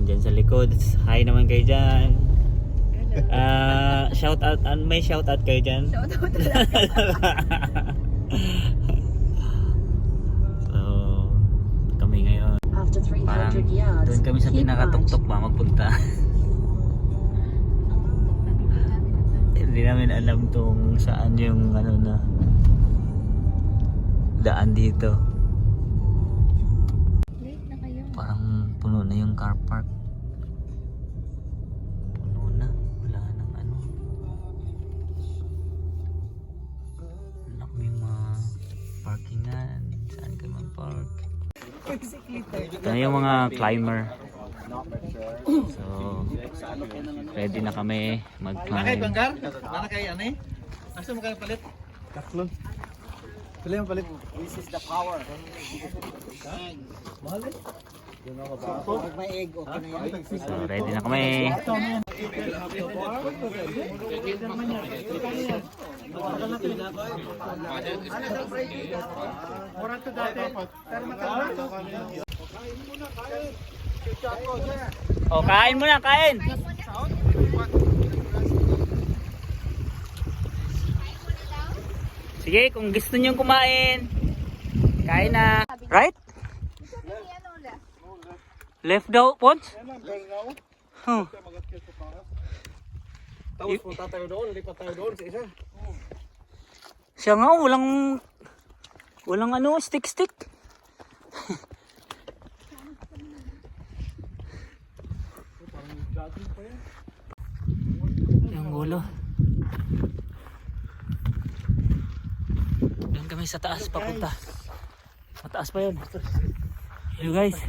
namin dyan sa likod. Hi naman kayo dyan. Shout out, may shout out kayo dyan? Shout out talaga. So, kami ngayon. After Parang 300 yards, doon kami sa keep pinakatuktok ba magpunta. Hindi namin alam kung saan yung ano na daan dito. Late na kayo. Parang puno na yung car park. Puno na. Wala nang ano. Wala kami parkingan. Saan kayo mag-park? Ito na yung mga climber. So, ready na kami mag-climb. Nana kay ani? Asa mo kay palit? Kaklon. Pili mo palit. This is the power. Mahal eh. Pag may egg, okay na yan. So, ready na kami. O, kain muna, kain! Sige, kung gusto nyo kumain, kain na. Right? Left daw, Pons? Huh. Tapos punta tayo doon, lipat tayo doon sa isa. Siya nga, walang ano, stick. Yung gulo. Doon kami sa taas papunta. Mataas pa yun. You guys.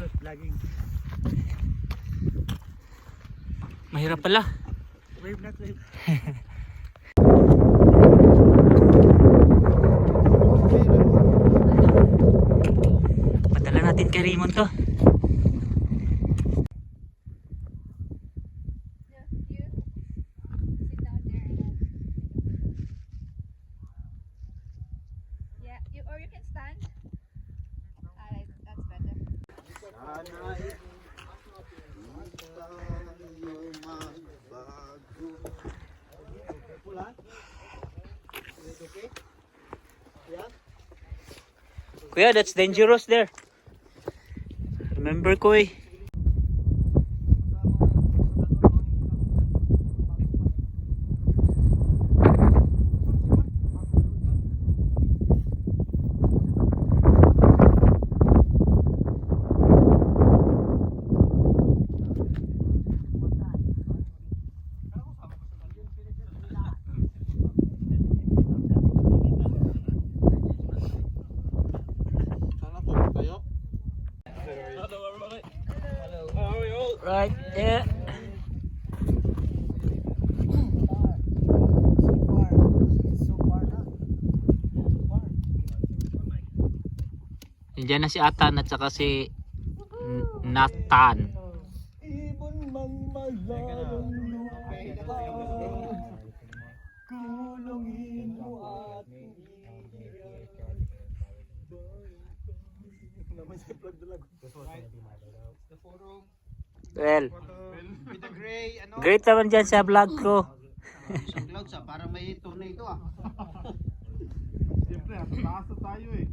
Mahirap pala. Wave not wave. Padala natin kay Raymond to. Or you can stand. Alright, that's better. Kuya, that's dangerous there. Remember, Kuy? Right there. Nandiyan na si Atan at saka si Nathan. Ibon mang malarong lupa, kulungin mo at Well, with the gray, ano? great naman dyan sa vlog ko. Isang clouds parang may tornado Siyempre, taas na tayo eh.